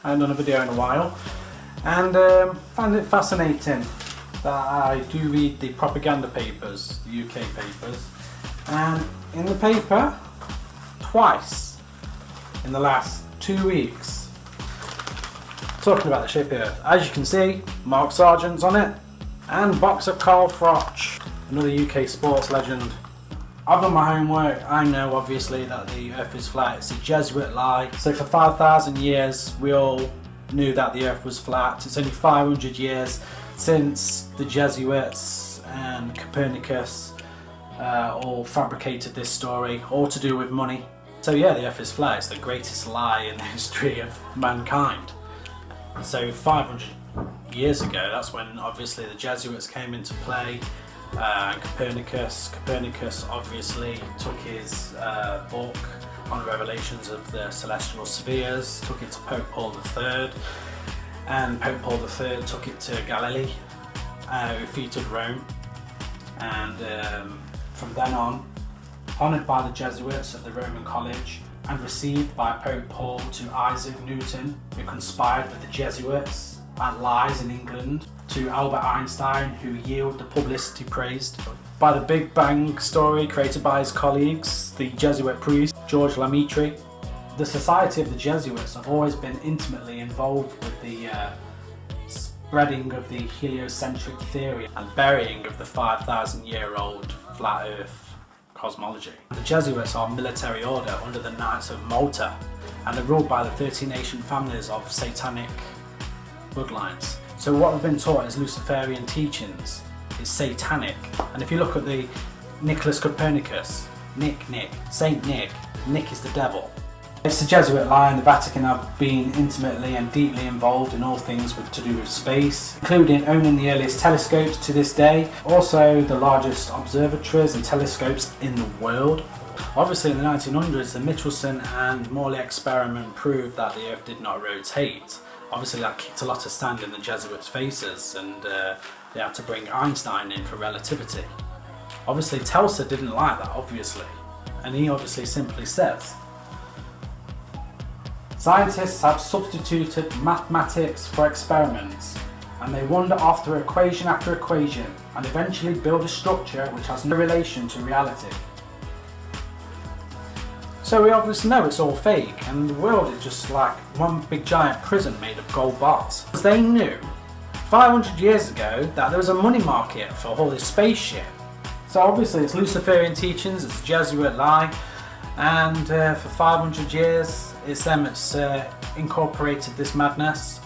I haven't done a video in a while, and found it fascinating that I do read the propaganda papers, the UK papers, and in the paper, twice in the last 2 weeks, talking about the shape of the Earth. As you can see, Mark Sargent's on it, and boxer Carl Froch, another UK sports legend. I've done my homework. I know obviously that the Earth is flat. It's a Jesuit lie. So for 5,000 years we all knew that the Earth was flat. It's only 500 years since the Jesuits and Copernicus all fabricated this story, all to do with money. So yeah, the Earth is flat. It's the greatest lie in the history of mankind. So 500 years ago, that's when obviously the Jesuits came into play. Copernicus obviously took his book on revelations of the celestial spheres, took it to Pope Paul III, and Pope Paul III took it to Galilee, who defeated Rome, and from then on, honoured by the Jesuits at the Roman College and received by Pope Paul to Isaac Newton, who conspired with the Jesuits and lies in England, to Albert Einstein, who yielded the publicity praised by the Big Bang story created by his colleagues, the Jesuit priest George Lamaitre. The Society of the Jesuits have always been intimately involved with the spreading of the heliocentric theory and burying of the 5,000-year-old flat Earth cosmology. The Jesuits are a military order under the Knights of Malta, and are ruled by the 13 ancient families of satanic bloodlines. So what we've been taught is Luciferian teachings is satanic. And if you look at the Nicholas Copernicus, Saint Nick is the devil. It's the Jesuit lie, and the Vatican have been intimately and deeply involved in all things to do with space, including owning the earliest telescopes to this day, also the largest observatories and telescopes in the world. Obviously in the 1900s, the Michelson and Morley experiment proved that the Earth did not rotate. Obviously that kicked a lot of sand in the Jesuits' faces, and they had to bring Einstein in for relativity. Obviously Telsa didn't like that, obviously, and he obviously simply says, "Scientists have substituted mathematics for experiments, and they wander after equation after equation and eventually build a structure which has no relation to reality." So we obviously know it's all fake, and the world is just like one big giant prison made of gold bars. Because they knew 500 years ago that there was a money market for all this spaceship. So obviously it's Luciferian teachings, it's a Jesuit lie, and for 500 years it's them that's incorporated this madness.